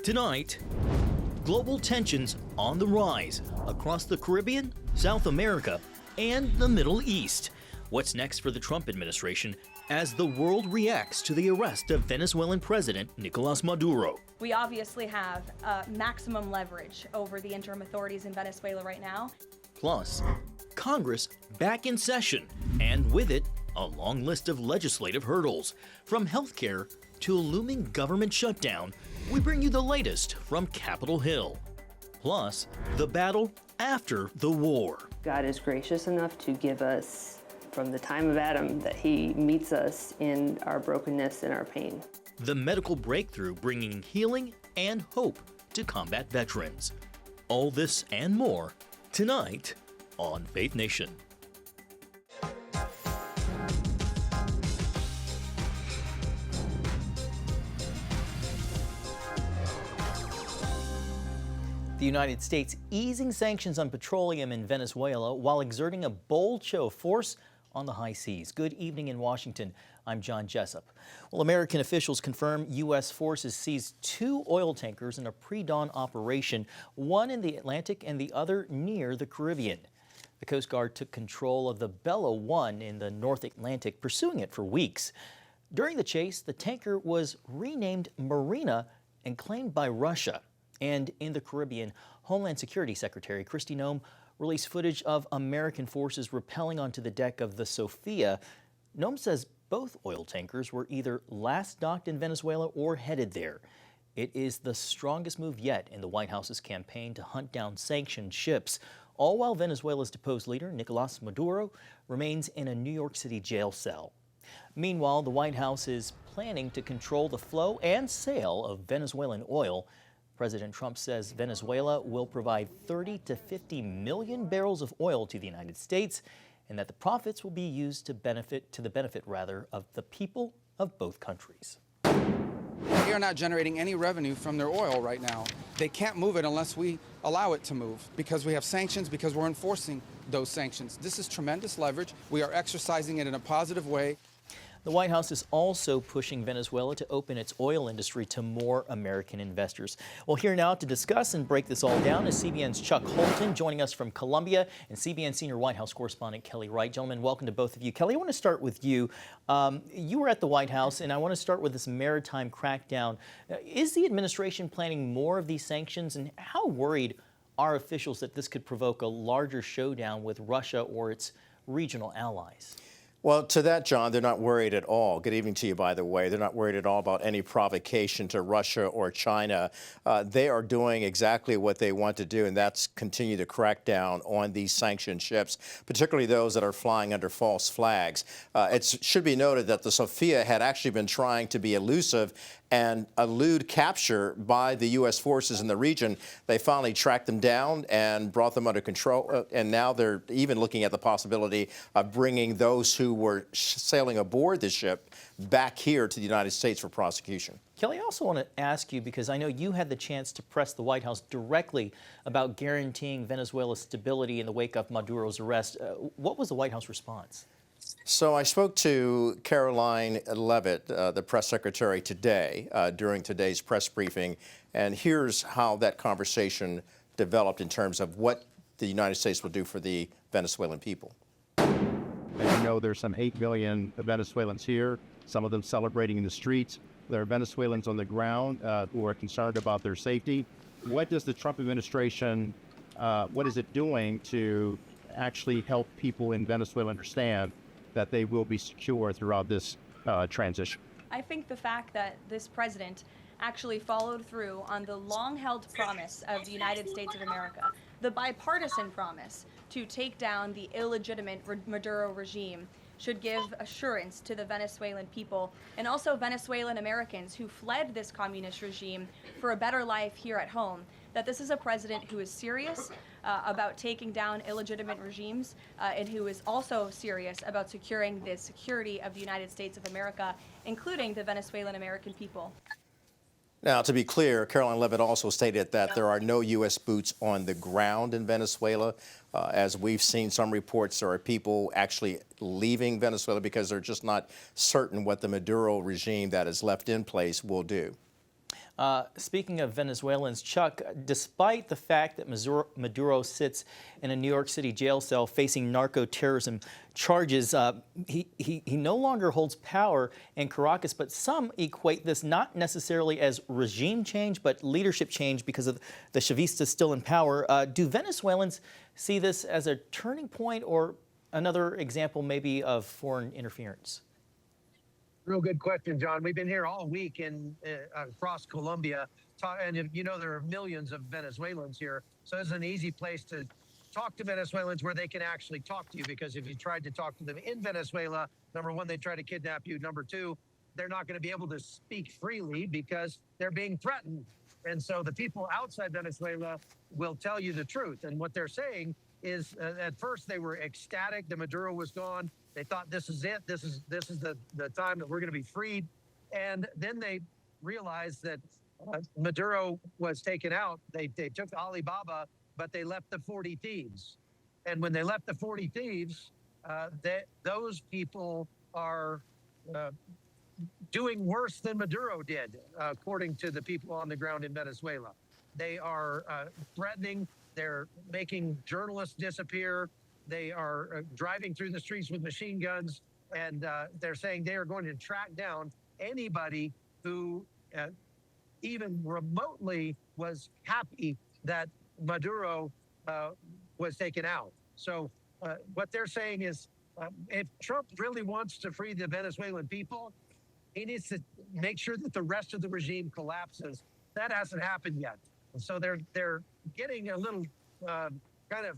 Tonight, global tensions on the rise across the Caribbean, South America, and the Middle East. What's next for the Trump administration as the world reacts to the arrest of Venezuelan President Nicolas Maduro? We obviously have maximum leverage over the interim authorities in Venezuela right now. Plus, Congress back in session, and with it, a long list of legislative hurdles. From healthcare to a looming government shutdown, we bring you the latest from Capitol Hill. Plus, the battle after the war. God is gracious enough to give us, from the time of Adam, that he meets us in our brokenness and our pain. The medical breakthrough bringing healing and hope to combat veterans. All this and more tonight on Faith Nation. The United States easing sanctions on petroleum in Venezuela while exerting a bold show of force on the high seas. Good evening in Washington. I'm John Jessup. Well, American officials confirm U.S. forces seized 2 oil tankers in a pre-dawn operation, one in the Atlantic and the other near the Caribbean. The Coast Guard took control of the Bella 1 in the North Atlantic, pursuing it for weeks. During the chase, the tanker was renamed Marina and claimed by Russia. And in the Caribbean, Homeland Security Secretary Kristi Noem released footage of American forces rappelling onto the deck of the Sophia. Noem says both oil tankers were either last docked in Venezuela or headed there. It is the strongest move yet in the White House's campaign to hunt down sanctioned ships, all while Venezuela's deposed leader, Nicolas Maduro, remains in a New York City jail cell. Meanwhile, the White House is planning to control the flow and sale of Venezuelan oil. President Trump says Venezuela will provide 30 to 50 million barrels of oil to the United States, and that the profits will be used to the benefit of the people of both countries. They are not generating any revenue from their oil right now. They can't move it unless we allow it to move, because we have sanctions, because we're enforcing those sanctions. This is tremendous leverage. We are exercising it in a positive way. The White House is also pushing Venezuela to open its oil industry to more American investors. Well, here now to discuss and break this all down is CBN's Chuck Holton, joining us from Columbia, and CBN senior White House correspondent Kelly Wright. Gentlemen, welcome to both of you. Kelly, I want to start with you. You were at the White House, and I want to start with this maritime crackdown. Is the administration planning more of these sanctions, and how worried are officials that this could provoke a larger showdown with Russia or its regional allies? Well, to that, John, they're not worried at all. Good evening to you, by the way. They're not worried at all about any provocation to Russia or China. They are doing exactly what they want to do, and that's continue to crack down on these sanctioned ships, particularly those that are flying under false flags. It should be noted that the Sophia had actually been trying to be elusive and elude capture by the U.S. forces in the region. They finally tracked them down and brought them under control, and now they're even looking at the possibility of bringing those who were sailing aboard the ship back here to the United States for prosecution. Kelly, I also want to ask you, because I know you had the chance to press the White House directly about guaranteeing Venezuela's stability in the wake of Maduro's arrest. What was the White House response? So I spoke to Caroline Leavitt, the press secretary, today during today's press briefing, and here's how that conversation developed in terms of what the United States will do for the Venezuelan people. As you know, there's some 8 million Venezuelans here, some of them celebrating in the streets. There are Venezuelans on the ground who are concerned about their safety. What does the Trump administration, what is it doing to actually help people in Venezuela understand that they will be secure throughout this transition? I think the fact that this president actually followed through on the long-held promise of the United States of America, the bipartisan promise to take down the illegitimate Maduro regime, should give assurance to the Venezuelan people and also Venezuelan Americans who fled this communist regime for a better life here at home, that this is a president who is serious about taking down illegitimate regimes and who is also serious about securing the security of the United States of America, including the Venezuelan American people. Now, to be clear, Caroline Leavitt also stated that there are no U.S. boots on the ground in Venezuela. As we've seen some reports, there are people actually leaving Venezuela because they're just not certain what the Maduro regime that is left in place will do. Speaking of Venezuelans, Chuck, despite the fact that Maduro sits in a New York City jail cell facing narco-terrorism charges, he no longer holds power in Caracas, but some equate this not necessarily as regime change, but leadership change because of the Chavistas still in power. Do Venezuelans see this as a turning point or another example maybe of foreign interference? Real good question, John. We've been here all week across Colombia, and you know there are millions of Venezuelans here, so it's an easy place to talk to Venezuelans where they can actually talk to you, because if you tried to talk to them in Venezuela, number one, they try to kidnap you. Number two, they're not going to be able to speak freely because they're being threatened. And so the people outside Venezuela will tell you the truth. And what they're saying is at first they were ecstatic that Maduro was gone. They thought this is it. This is the time that we're going to be freed. And then they realized that Maduro was taken out. They took Alibaba, but they left the 40 thieves. And when they left the 40 thieves, those people are doing worse than Maduro did, according to the people on the ground in Venezuela. They are threatening. They're making journalists disappear. They are driving through the streets with machine guns, and they're saying they are going to track down anybody who even remotely was happy that Maduro was taken out. So what they're saying is if Trump really wants to free the Venezuelan people, he needs to make sure that the rest of the regime collapses. That hasn't happened yet. So they're getting a little kind of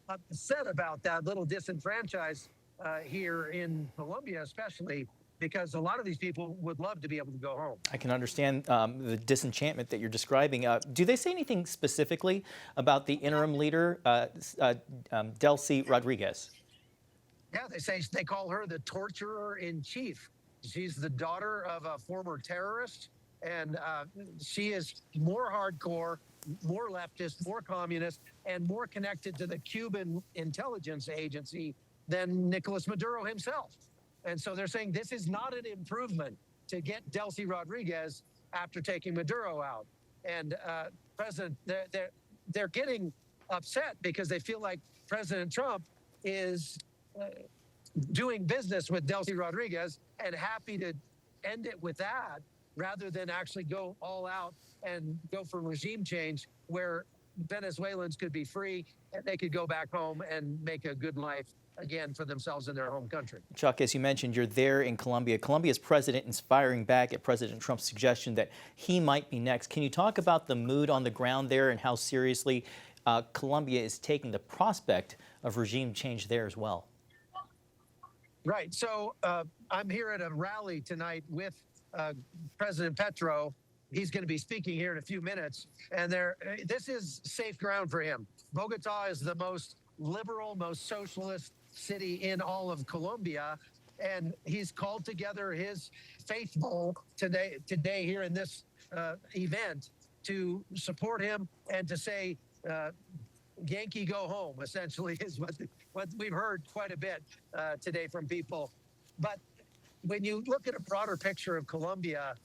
upset about that, little disenfranchised here in Colombia, especially because a lot of these people would love to be able to go home. I can understand the disenchantment that you're describing. Do they say anything specifically about the interim leader, Delcy Rodriguez? Yeah, they call her the torturer in chief. She's the daughter of a former terrorist, and she is more hardcore, more leftist, more communist, and more connected to the Cuban intelligence agency than Nicolas Maduro himself. And so they're saying this is not an improvement to get Delcy Rodriguez after taking Maduro out. And they're getting upset because they feel like President Trump is doing business with Delcy Rodriguez and happy to end it with that rather than actually go all out and go for regime change where Venezuelans could be free and they could go back home and make a good life again for themselves in their home country. Chuck, as you mentioned, you're there in Colombia. Colombia's president is firing back at President Trump's suggestion that he might be next. Can you talk about the mood on the ground there and how seriously Colombia is taking the prospect of regime change there as well? Right. So I'm here at a rally tonight with President Petro. He's going to be speaking here in a few minutes. And this is safe ground for him. Bogota is the most liberal, most socialist city in all of Colombia. And he's called together his faithful today here in this event to support him and to say, Yankee go home, essentially, is what we've heard quite a bit today from people. But when you look at a broader picture of Colombia,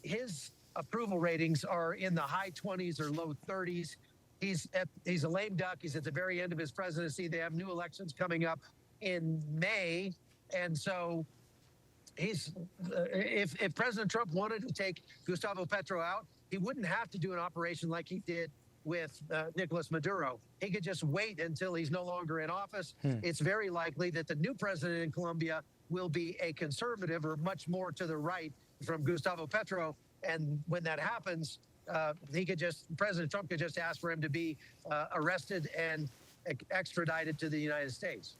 his approval ratings are in the high 20s or low 30s. He's a lame duck. He's at the very end of his presidency. They have new elections coming up in May. And so if President Trump wanted to take Gustavo Petro out, he wouldn't have to do an operation like he did with Nicolas Maduro. He could just wait until he's no longer in office. It's very likely that the new president in Colombia will be a conservative or much more to the right from Gustavo Petro. And when that happens, President Trump could just ask for him to be arrested and extradited to the United States.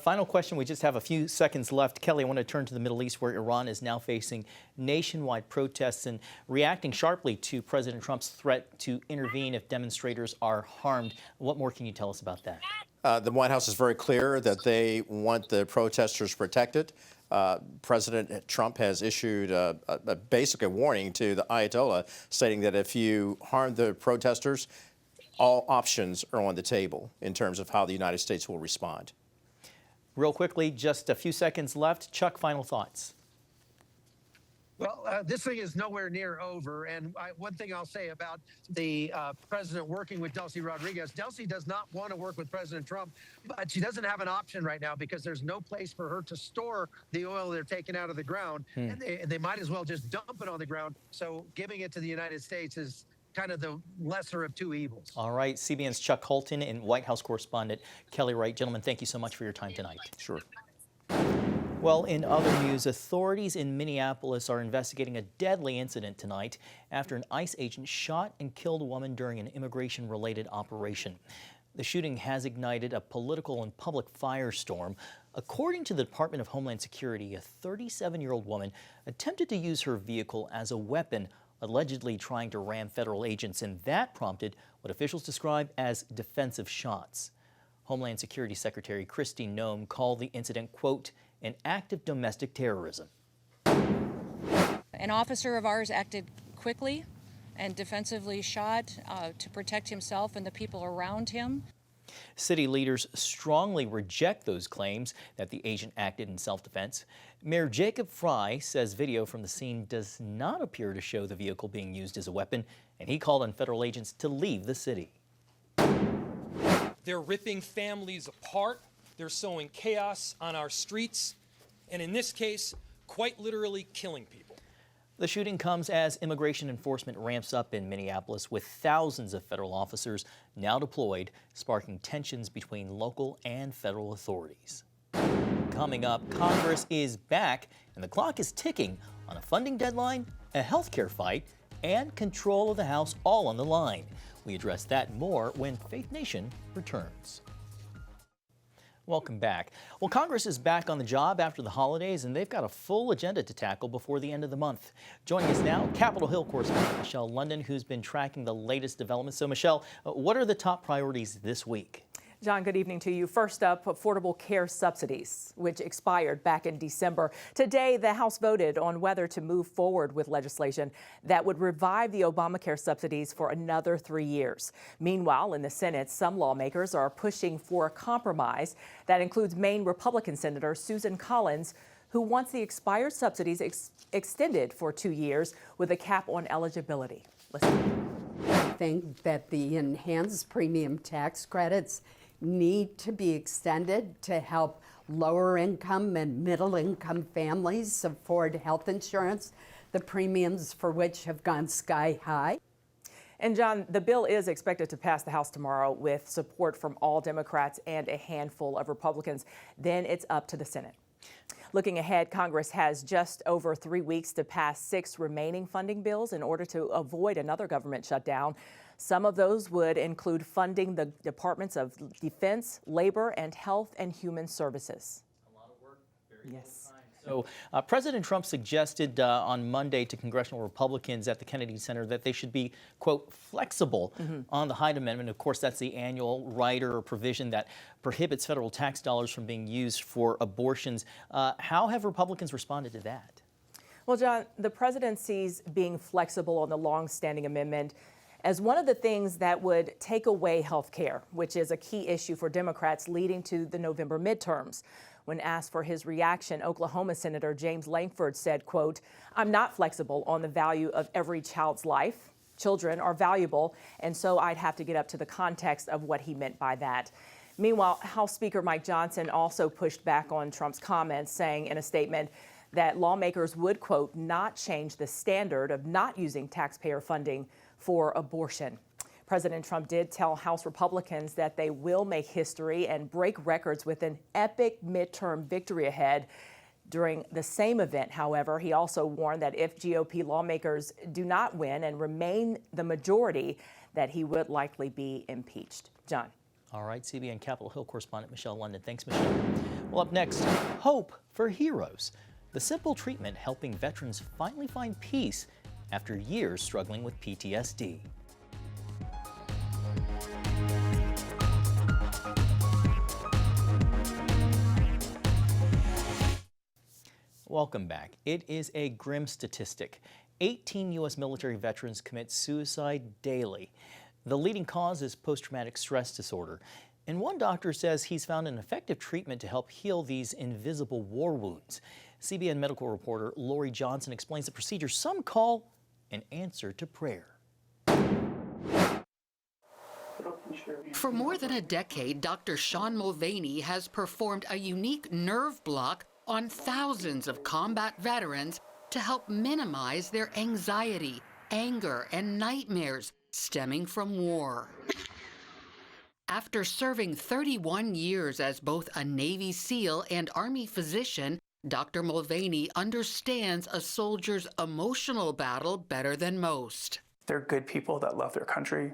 Final question. We just have a few seconds left. Kelly, I want to turn to the Middle East, where Iran is now facing nationwide protests and reacting sharply to President Trump's threat to intervene if demonstrators are harmed. What more can you tell us about that? The White House is very clear that they want the protesters protected. President Trump has issued basically a warning to the Ayatollah, stating that if you harm the protesters, all options are on the table in terms of how the United States will respond. Real quickly, just a few seconds left. Chuck, final thoughts. Well, this thing is nowhere near over. And one thing I'll say about the president working with Delcy Rodriguez, Delcy does not want to work with President Trump, but she doesn't have an option right now because there's no place for her to store the oil they're taking out of the ground. And they might as well just dump it on the ground. So giving it to the United States is kind of the lesser of two evils. All right, CBN's Chuck Holton and White House correspondent Kelly Wright. Gentlemen, thank you so much for your time tonight. Sure. Well, in other news, authorities in Minneapolis are investigating a deadly incident tonight after an ICE agent shot and killed a woman during an immigration-related operation. The shooting has ignited a political and public firestorm. According to the Department of Homeland Security, a 37-year-old woman attempted to use her vehicle as a weapon, allegedly trying to ram federal agents, and that prompted what officials describe as defensive shots. Homeland Security Secretary Kristi Noem called the incident, quote, an act of domestic terrorism. An officer of ours acted quickly and defensively shot to protect himself and the people around him. City leaders strongly reject those claims that the agent acted in self-defense. Mayor Jacob Fry says video from the scene does not appear to show the vehicle being used as a weapon, and he called on federal agents to leave the city. They're ripping families apart. They're sowing chaos on our streets, and in this case, quite literally killing people. The shooting comes as immigration enforcement ramps up in Minneapolis, with thousands of federal officers now deployed, sparking tensions between local and federal authorities. Coming up, Congress is back, and the clock is ticking on a funding deadline, a health care fight, and control of the House, all on the line. We address that and more when Faith Nation returns. Welcome back. Well, Congress is back on the job after the holidays, and they've got a full agenda to tackle before the end of the month. Joining us now, Capitol Hill correspondent Michelle London, who's been tracking the latest developments. So, Michelle, what are the top priorities this week? John, good evening to you. First up, affordable care subsidies, which expired back in December. Today, the House voted on whether to move forward with legislation that would revive the Obamacare subsidies for another 3 years. Meanwhile, in the Senate, some lawmakers are pushing for a compromise that includes Maine Republican Senator Susan Collins, who wants the expired subsidies extended for 2 years with a cap on eligibility. Listen. I think that the enhanced premium tax credits need to be extended to help lower income and middle income families afford health insurance, the premiums for which have gone sky high. And John, the bill is expected to pass the House tomorrow with support from all Democrats and a handful of Republicans. Then it's up to the Senate. Looking ahead, Congress has just over 3 weeks to pass 6 remaining funding bills in order to avoid another government shutdown. Some of those would include funding the Departments of Defense, Labor, and Health and Human Services. A lot of work, very yes. So President Trump suggested on Monday to congressional Republicans at the Kennedy Center that they should be, quote, flexible on the Hyde Amendment. Of course, that's the annual rider or provision that prohibits federal tax dollars from being used for abortions. How have Republicans responded to that? Well, John, the president sees being flexible on the long-standing amendment as one of the things that would take away health care, which is a key issue for Democrats leading to the November midterms. When asked for his reaction, Oklahoma Senator James Lankford said, quote, I'm not flexible on the value of every child's life. Children are valuable, and so I'd have to get up to the context of what he meant by that. Meanwhile, House Speaker Mike Johnson also pushed back on Trump's comments, saying in a statement that lawmakers would, quote, not change the standard of not using taxpayer funding for abortion. President Trump did tell House Republicans that they will make history and break records with an epic midterm victory ahead. During the same event, however, he also warned that if GOP lawmakers do not win and remain the majority, that he would likely be impeached. John. All right, CBN Capitol Hill correspondent Michelle London. Thanks, Michelle. Well, up next, hope for heroes. The simple treatment helping veterans finally find peace after years struggling with PTSD. Welcome back. It is a grim statistic. 18 U.S. military veterans commit suicide daily. The leading cause is post-traumatic stress disorder. And one doctor says he's found an effective treatment to help heal these invisible war wounds. CBN medical reporter Lori Johnson explains the procedure some call an answer to prayer. For more than a decade, Dr. Sean Mulvaney has performed a unique nerve block on thousands of combat veterans to help minimize their anxiety, anger, and nightmares stemming from war. After serving 31 years as both a Navy SEAL and Army physician, Dr. Mulvaney understands a soldier's emotional battle better than most. They're good people that love their country.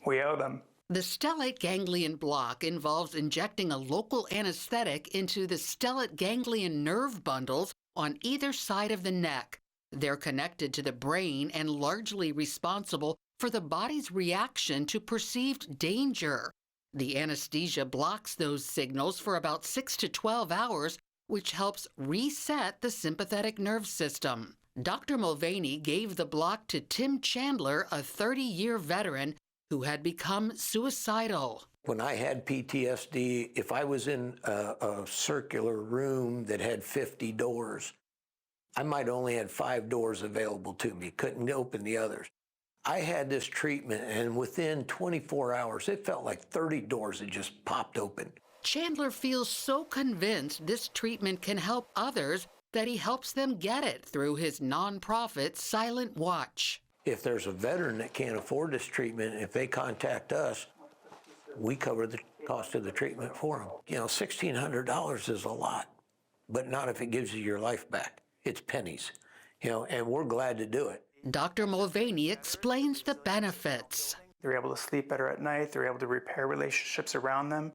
We owe them. The stellate ganglion block involves injecting a local anesthetic into the stellate ganglion nerve bundles on either side of the neck. They're connected to the brain and largely responsible for the body's reaction to perceived danger. The anesthesia blocks those signals for about 6 to 12 hours, which helps reset the sympathetic nerve system. Dr. Mulvaney gave the block to Tim Chandler, a 30-year veteran who had become suicidal. When I had PTSD, if I was in a circular room that had 50 doors, I might only had 5 doors available to me, couldn't open the others. I had this treatment, and within 24 hours, it felt like 30 doors had just popped open. Chandler feels so convinced this treatment can help others that he helps them get it through his nonprofit Silent Watch. If there's a veteran that can't afford this treatment, if they contact us, we cover the cost of the treatment for them. You know, $1,600 is a lot, but not if it gives you your life back. It's pennies, you know, and we're glad to do it. Dr. Mulvaney explains the benefits. They're able to sleep better at night. They're able to repair relationships around them.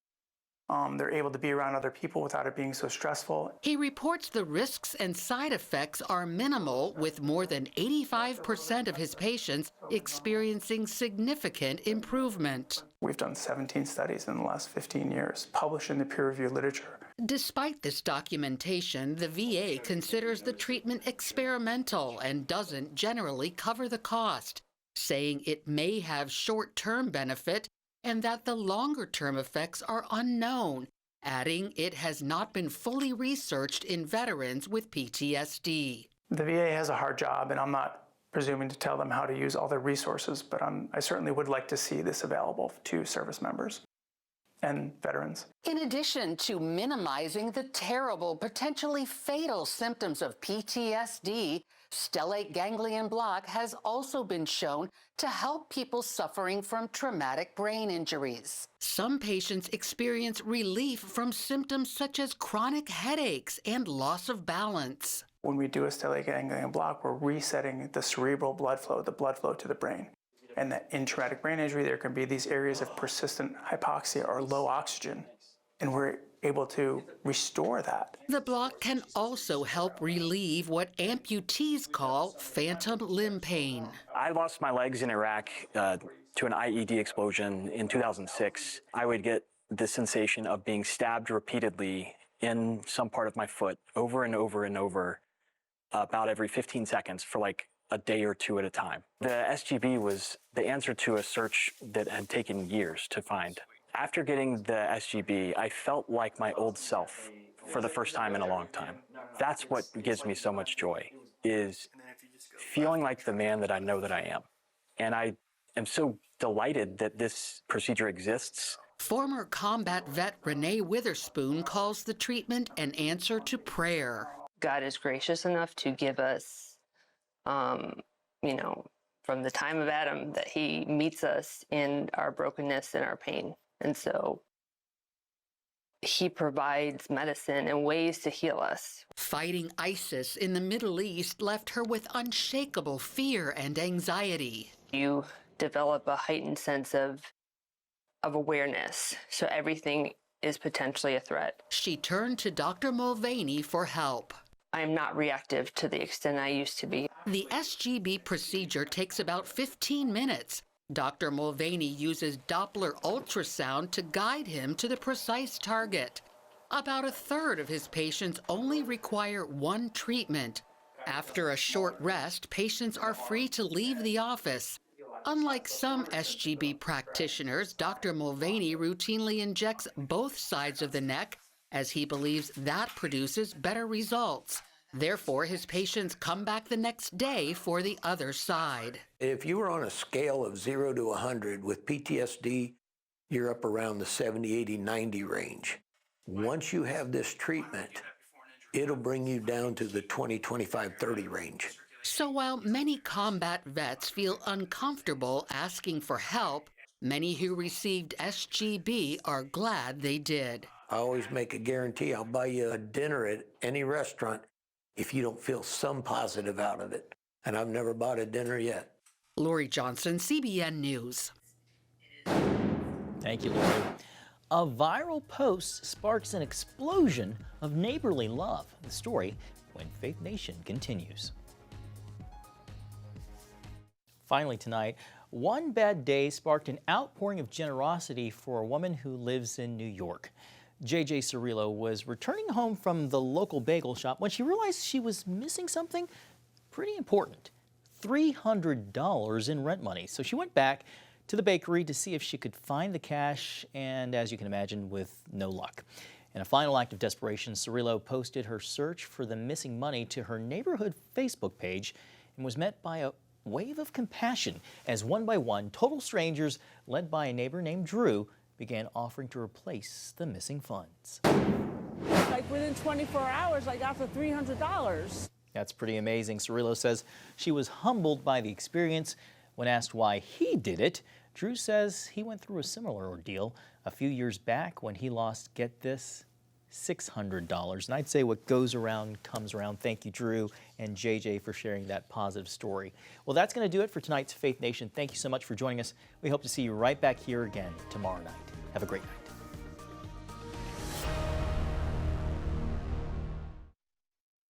They're able to be around other people without it being so stressful. He reports the risks and side effects are minimal, with more than 85% of his patients experiencing significant improvement. We've done 17 studies in the last 15 years, published in the peer-reviewed literature. Despite this documentation, the VA considers the treatment experimental and doesn't generally cover the cost, saying it may have short-term benefit and that the longer-term effects are unknown, adding it has not been fully researched in veterans with PTSD. The VA has a hard job, and I'm not presuming to tell them how to use all their resources, but I certainly would like to see this available to service members and veterans. In addition to minimizing the terrible, potentially fatal symptoms of PTSD, stellate ganglion block has also been shown to help people suffering from traumatic brain injuries. Some patients experience relief from symptoms such as chronic headaches and loss of balance. When we do a stellate ganglion block, we're resetting the cerebral blood flow, the blood flow to the brain. And that in traumatic brain injury, there can be these areas of persistent hypoxia or low oxygen, and we're able to restore that. The block can also help relieve what amputees call phantom limb pain. I lost my legs in Iraq to an IED explosion in 2006. I would get the sensation of being stabbed repeatedly in some part of my foot over and over and over, about every 15 seconds for like a day or two at a time. The SGB was the answer to a search that had taken years to find. After getting the SGB, I felt like my old self for the first time in a long time. That's what gives me so much joy, is feeling like the man that I know that I am. And I am so delighted that this procedure exists. Former combat vet Renee Witherspoon calls the treatment an answer to prayer. God is gracious enough to give us from the time of Adam, that he meets us in our brokenness and our pain. And so he provides medicine and ways to heal us. Fighting ISIS in the Middle East left her with unshakable fear and anxiety. You develop a heightened sense of awareness, so everything is potentially a threat. She turned to Dr. Mulvaney for help. I am not reactive to the extent I used to be. The SGB procedure takes about 15 minutes. Dr. Mulvaney uses Doppler ultrasound to guide him to the precise target. About a third of his patients only require one treatment. After a short rest, patients are free to leave the office. Unlike some SGB practitioners, Dr. Mulvaney routinely injects both sides of the neck as he believes that produces better results. Therefore, his patients come back the next day for the other side. If you were on a scale of 0 to 100 with PTSD, you're up around the 70, 80, 90 range. Once you have this treatment, it'll bring you down to the 20, 25, 30 range. So while many combat vets feel uncomfortable asking for help, many who received SGB are glad they did. I always make a guarantee I'll buy you a dinner at any restaurant if you don't feel some positive out of it. And I've never bought a dinner yet. Lori Johnson, CBN News. Thank you, Lori. A viral post sparks an explosion of neighborly love. The story when Faith Nation continues. Finally tonight, one bad day sparked an outpouring of generosity for a woman who lives in New York. JJ Cirillo was returning home from the local bagel shop when she realized she was missing something pretty important, $300 in rent money. So she went back to the bakery to see if she could find the cash, and as you can imagine, with no luck. In a final act of desperation, Cirillo posted her search for the missing money to her neighborhood Facebook page and was met by a wave of compassion as one by one, total strangers, led by a neighbor named Drew, began offering to replace the missing funds. Like within 24 hours, I got the $300. That's pretty amazing. Cirillo says she was humbled by the experience. When asked why he did it, Drew says he went through a similar ordeal a few years back when he lost, get this, $600. And I'd say what goes around comes around. Thank you, Drew and JJ, for sharing that positive story. Well, that's going to do it for tonight's Faith Nation. Thank you so much for joining us. We hope to see you right back here again tomorrow night. Have a great night.